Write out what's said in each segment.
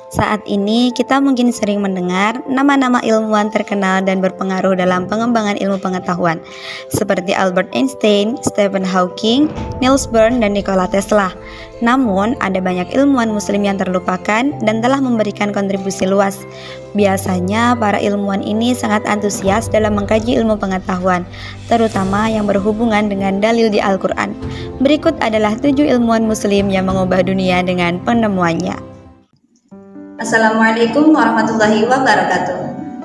Saat ini kita mungkin sering mendengar nama-nama ilmuwan terkenal dan berpengaruh dalam pengembangan ilmu pengetahuan seperti Albert Einstein, Stephen Hawking, Niels Bohr, dan Nikola Tesla. Namun, ada banyak ilmuwan muslim yang terlupakan dan telah memberikan kontribusi luas. Biasanya, para ilmuwan ini sangat antusias dalam mengkaji ilmu pengetahuan, terutama yang berhubungan dengan dalil di Al-Quran. Berikut adalah 7 ilmuwan muslim yang mengubah dunia dengan penemuannya. Assalamualaikum warahmatullahi wabarakatuh.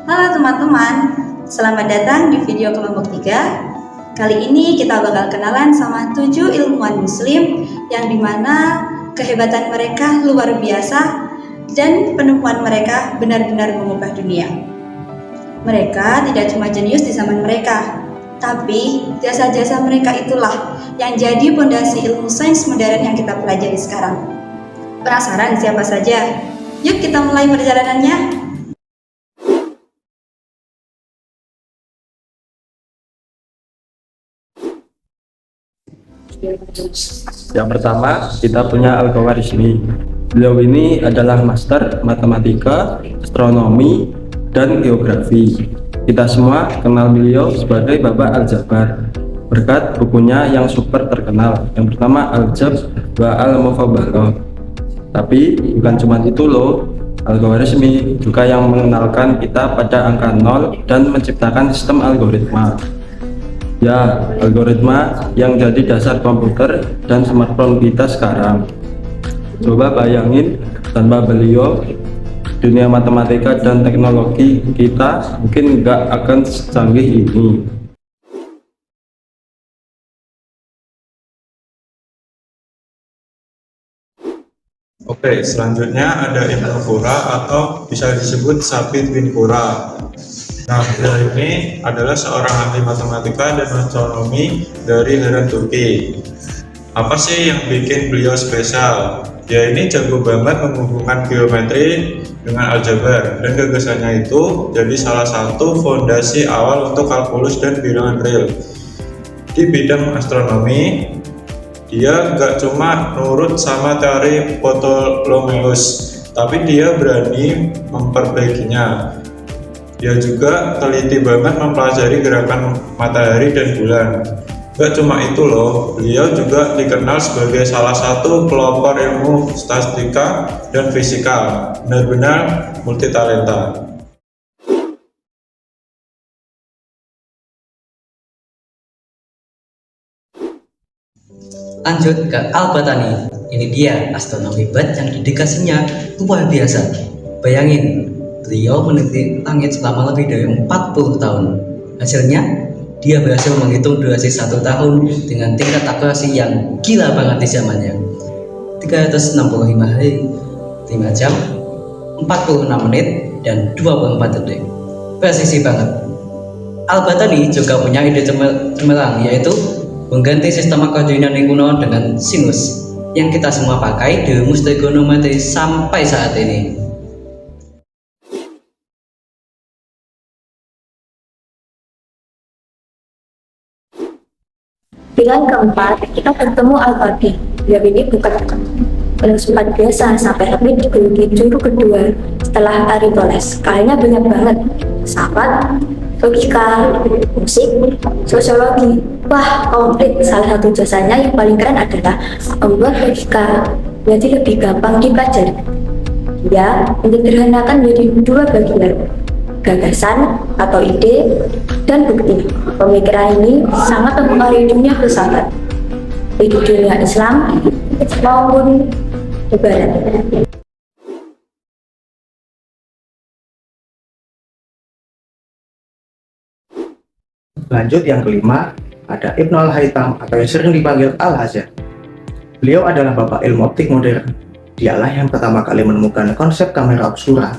Halo teman-teman, selamat datang di video kelompok 3. Kali ini kita bakal kenalan sama 7 ilmuwan muslim yang dimana kehebatan mereka luar biasa dan penemuan mereka benar-benar mengubah dunia. Mereka tidak cuma jenius di zaman mereka, tapi jasa-jasa mereka itulah yang jadi fondasi ilmu sains modern yang kita pelajari sekarang. Penasaran siapa saja? Yuk kita mulai perjalanannya. Yang pertama, kita punya Al-Khawarizmi. Beliau ini adalah master matematika, astronomi, dan geografi. Kita semua kenal beliau sebagai Bapak Al-Jabar berkat bukunya yang super terkenal. Yang pertama Al-Jabr wa Al-Mufabbalah. Tapi bukan cuma itu loh, Al-Khawarizmi juga yang mengenalkan kita pada angka 0 dan menciptakan sistem algoritma. Ya, algoritma yang jadi dasar komputer dan smartphone kita sekarang. Coba bayangin, tanpa beliau, dunia matematika dan teknologi kita mungkin nggak akan secanggih ini. Oke, selanjutnya ada Ibnu Qura atau bisa disebut Sabit bin Qura. Nah, beliau ini adalah seorang ahli matematika dan astronomi dari Iran, Turki. Apa sih yang bikin beliau spesial? Dia ini jago banget menghubungkan geometri dengan aljabar, dan gagasannya itu jadi salah satu fondasi awal untuk kalkulus dan bilangan real. Di bidang astronomi, dia nggak cuma nurut sama teori Ptolemeus, tapi dia berani memperbaikinya. Dia juga teliti banget mempelajari gerakan matahari dan bulan. Gak cuma itu loh, beliau juga dikenal sebagai salah satu pelopor ilmu statistika dan fisika. Benar-benar multitalenta. Lanjut ke Al-Batani. Ini dia astronom hebat yang dedikasinya luar biasa. Bayangin, beliau meneliti langit selama lebih dari 40 tahun. Hasilnya, dia berhasil menghitung durasi 1 tahun dengan tingkat akurasi yang gila banget di zamannya. 365 hari, 5 jam, 46 menit, dan 24 detik. Presisi banget. Al-Batani juga punya ide cemerlang, yaitu mengganti sistem koordinat kuno dengan sinus yang kita semua pakai di rumus trigonometri sampai saat ini. Pilihan keempat, kita bertemu Al-Farabi. Beliau ini bukan filsufat biasa sampai lebih dijuluki juru kedua setelah Aristoteles. Kayaknya banyak banget, filsafat, logika, musik, sosiologi. Wah, komplit. Salah satu jasanya yang paling keren adalah membuat logika jadi lebih gampang dipelajari. Dia menyederhanakan menjadi 2 bagian, gagasan atau ide dan bukti. Pemikiran ini sangat mempengaruhi dunia filsafat, baik di dunia Islam maupun di Barat. Lanjut yang kelima, ada Ibnu Al-Haytham atau yang sering dipanggil Al-Hazzar. Beliau adalah bapak ilmu optik modern. Dialah yang pertama kali menemukan konsep kamera obscura,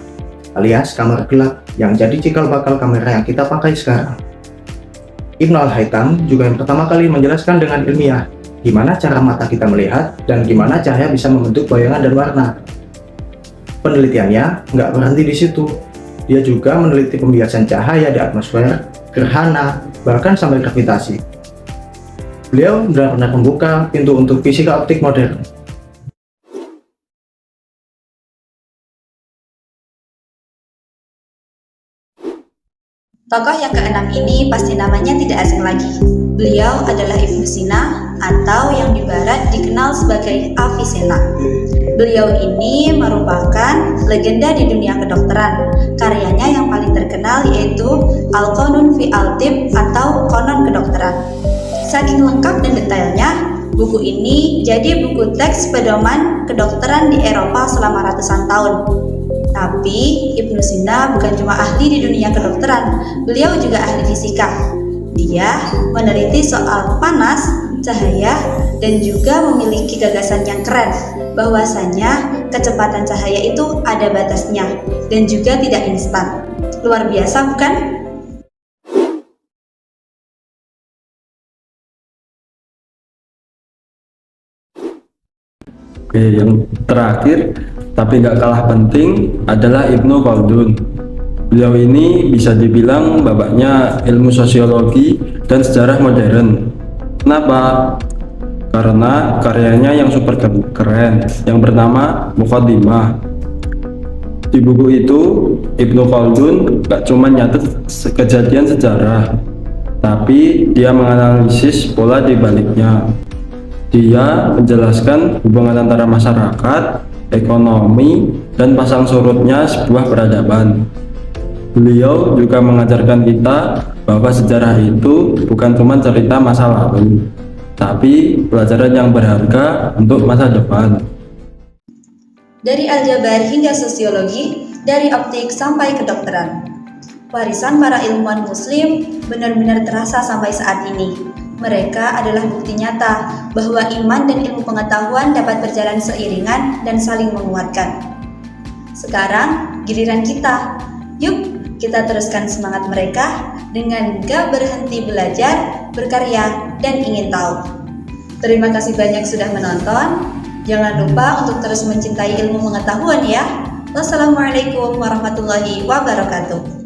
alias kamera gelap yang jadi cikal bakal kamera yang kita pakai sekarang. Ibnu Al-Haytham juga yang pertama kali menjelaskan dengan ilmiah gimana cara mata kita melihat dan gimana cahaya bisa membentuk bayangan dan warna. Penelitiannya nggak berhenti di situ. Dia juga meneliti pembiasan cahaya di atmosfer, gerhana, bahkan sampai gravitasi. Beliau benar-benar membuka pintu untuk fisika optik modern. Tokoh yang keenam ini pasti namanya tidak asing lagi. Beliau adalah Ibnu Sina atau yang di barat dikenal sebagai Avicenna. Beliau ini merupakan legenda di dunia kedokteran. Karyanya yang paling terkenal yaitu Al-Qanun fi Al-Tibb atau Konon Kedokteran. Saking lengkap dan detailnya, buku ini jadi buku teks pedoman kedokteran di Eropa selama ratusan tahun. Tapi Ibnu Sina bukan cuma ahli di dunia kedokteran, beliau juga ahli fisika. Dia meneliti soal panas, cahaya, dan juga memiliki gagasan yang keren, bahwasanya kecepatan cahaya itu ada batasnya dan juga tidak instan. Luar biasa bukan? Oke, yang terakhir tapi nggak kalah penting adalah Ibnu Khaldun. Beliau ini bisa dibilang bapaknya ilmu sosiologi dan sejarah modern. Kenapa? Karena karyanya yang super keren. Yang pertama, Muqaddimah. Di buku itu, Ibnu Khaldun gak cuma nyatet kejadian sejarah, tapi dia menganalisis pola di baliknya. Dia menjelaskan hubungan antara masyarakat, ekonomi, dan pasang surutnya sebuah peradaban. Beliau juga mengajarkan kita bahwa sejarah itu bukan cuma cerita masa lalu, tapi pelajaran yang berharga untuk masa depan. Dari aljabar hingga sosiologi, dari optik sampai kedokteran. Warisan para ilmuwan muslim benar-benar terasa sampai saat ini. Mereka adalah bukti nyata bahwa iman dan ilmu pengetahuan dapat berjalan seiringan dan saling menguatkan. Sekarang giliran kita. Yuk, kita teruskan semangat mereka dengan gak berhenti belajar, berkarya, dan ingin tahu. Terima kasih banyak sudah menonton. Jangan lupa untuk terus mencintai ilmu pengetahuan ya. Wassalamualaikum warahmatullahi wabarakatuh.